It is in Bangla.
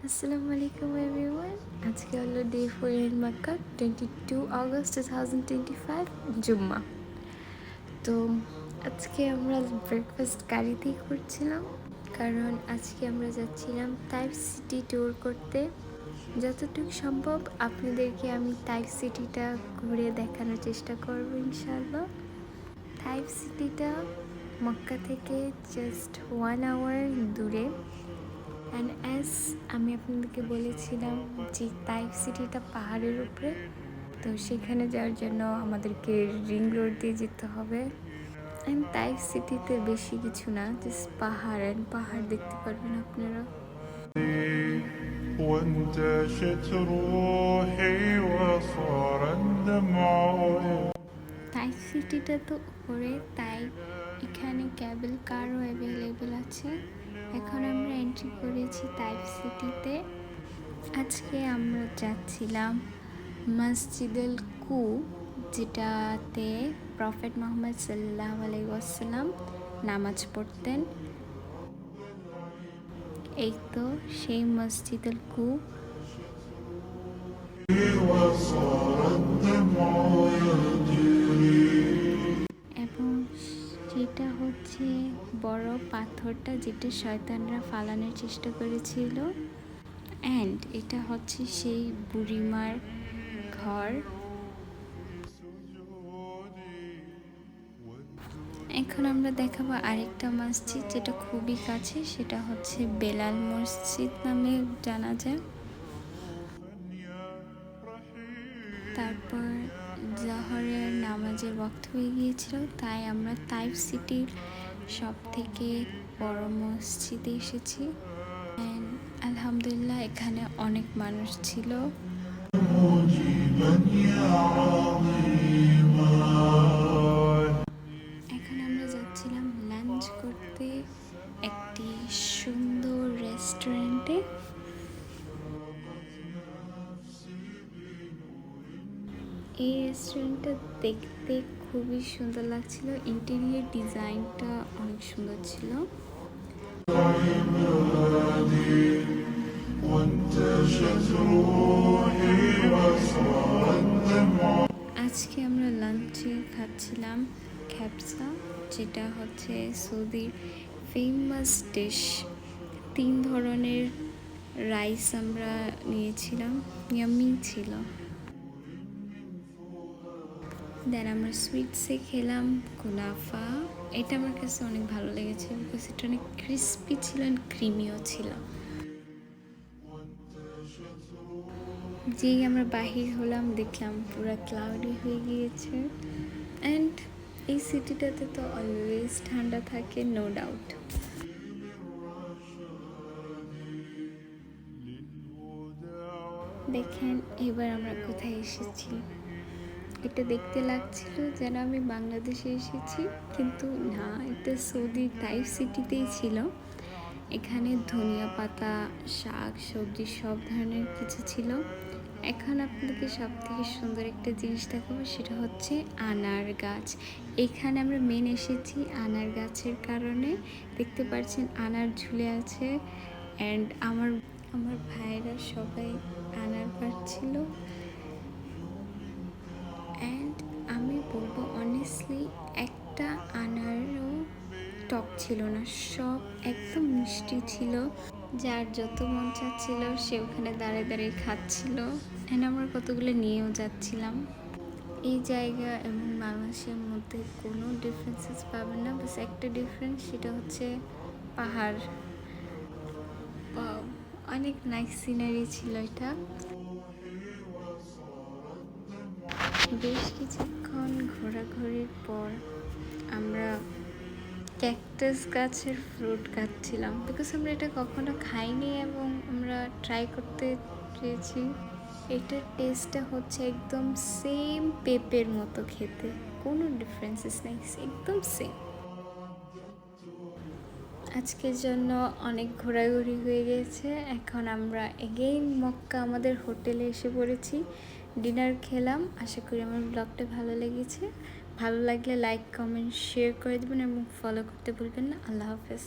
আসসালামু আলাইকুম এভরিওয়ান। আজকে হলো ডে 4 ইন মক্কা, 22 আগস্ট 2025, জুম্মা। তো আজকে আমরা ব্রেকফাস্ট গাড়িতেই করছিলাম, কারণ আজকে আমরা যাচ্ছিলাম তাইফ সিটি ট্যুর করতে। যতটুকু সম্ভব আপনাদেরকে আমি তাইফ সিটিটা ঘুরে দেখানোর চেষ্টা করবো ইনশাআল্লাহ। তাইফ সিটিটা মক্কা থেকে জাস্ট 1 আওয়ার দূরে। অ্যান্ড অ্যাজ আমি আপনাদেরকে বলেছিলাম যে তাইফ সিটিটা পাহাড়ের উপরে, তো সেখানে যাওয়ার জন্য আমাদেরকে রিং রোড দিয়ে যেতে হবে। অ্যান্ড তাইফ সিটিতে বেশি কিছু না, জাস্ট পাহাড় অ্যান্ড পাহাড় দেখতে পারবেন আপনারা। وانتشت روحي وصار الدمع তাইফ সিটিটা তো উপরে, তাই এখানে ক্যাবেল কারও অ্যাভেলেবেল আছে। এখন আমরা এন্ট্রি করেছি তাইফ সিটিতে। আজকে আমরা যাচ্ছিলাম মসজিদুল কু, যেটাতে প্রফেট মুহাম্মদ সাল্লাল্লাহু আলাইহি ওয়াসাল্লাম নামাজ পড়তেন। এই তো সেই মসজিদুল কু। وصار الدمع يجري এবং সেটা হচ্ছে বড় পাথরটা যেটা শয়তানরা ফালানোর চেষ্টা করেছিল। অ্যান্ড এটা হচ্ছে সেই বুড়িমার ঘর। এখন আমরা দেখাবো আরেকটা মসজিদ যেটা খুবই কাছে, সেটা হচ্ছে বেলাল মসজিদ নামে জানা যায়। তারপর জহরের নামাজের ওয়াক্ত হয়ে গিয়েছিল, তাই আমরা তাইফ সিটির সব থেকে বড় মসজিদে এসেছি। অ্যান্ড আলহামদুলিল্লাহ এখানে অনেক মানুষ ছিল। مجيبا يا عظيما এখন আমরা যাচ্ছিলাম লাঞ্চ করতে একটি সুন্দর রেস্টুরেন্টে। এই রেস্টুরেন্টটা দেখতে খুবই সুন্দর লাগছিল, ইন্টেরিয়র ডিজাইনটা অনেক সুন্দর ছিল। وانتشت روحي وصار الدمع আজকে আমরা লাঞ্চে খাচ্ছিলাম খ্যাপসা, যেটা হচ্ছে সৌদির ফেমাস ডিশ। 3 ধরনের রাইস আমরা নিয়েছিলাম, ইয়াম্মি ছিল। দেন আমরা সুইটসে খেলাম কুনাফা। এটা আমার কাছে অনেক ভালো লেগেছে, বিকজ এটা অনেক ক্রিস্পি ছিল অ্যান্ড ক্রিমিও ছিল। যেই আমরা বাহির হলাম দেখলাম পুরো ক্লাউডি হয়ে গিয়েছে। অ্যান্ড এই সিটিটাতে তো অলওয়েজ ঠান্ডা থাকে, নো ডাউট। দেখেন এবার আমরা কোথায় এসেছি। এটা দেখতে লাগছিল যেন আমি বাংলাদেশে এসেছি, কিন্তু না, এটা সৌদি তাইফ সিটিতেই ছিল। এখানে ধনিয়া পাতা, শাক সবজি সব ধরনের কিছু ছিল। এখন আপনাদেরকে সব থেকে সুন্দর একটা জিনিস দেখাবো, সেটা হচ্ছে আনার গাছ। এখানে আমরা মেন এসেছি আনার গাছের কারণে। দেখতে পাচ্ছেন আনার ঝুলে আছে। অ্যান্ড আমার ভাইয়েরা সবাই আনার পাড়ছিল। অ্যান্ড আমি বলবো অনেস্টলি একটা আনারও টক ছিল না, সব একদম মিষ্টি ছিল। যার যত মন চাচ্ছিল সে ওখানে দাঁড়িয়ে দাঁড়িয়ে খাচ্ছিল। অ্যান্ড আমরা কতগুলো নিয়েও যাচ্ছিলাম। এই জায়গা এবং বাংলাদেশের মধ্যে কোনো ডিফারেন্সেস পাবেন না, বাস একটা ডিফারেন্স, সেটা হচ্ছে পাহাড়। অনেক নাইস সিনারি ছিল এটা। বেশ কিছুক্ষণ ঘোরাঘুরির পর আমরা ক্যাকটাস গাছের ফ্রুট খাচ্ছিলাম, বিকজ আমরা এটা কখনো খাইনি এবং আমরা ট্রাই করতে চেয়েছি। এটার টেস্টটা হচ্ছে একদম সেম পেঁপের মতো খেতে, কোনো ডিফারেন্সেস নেই, একদম সেম। আজকের জন্য অনেক ঘোরাঘুরি হয়ে গেছে। এখন আমরা এগেইন মক্কা আমাদের হোটেলে এসে পড়েছি, ডিনার খেলাম। আশা করি আমার ব্লগটা ভালো লেগেছে। ভালো লাগলে লাইক কমেন্ট শেয়ার করে দেবেন এবং ফলো করতে ভুলবেন না। আল্লাহ হাফেজ।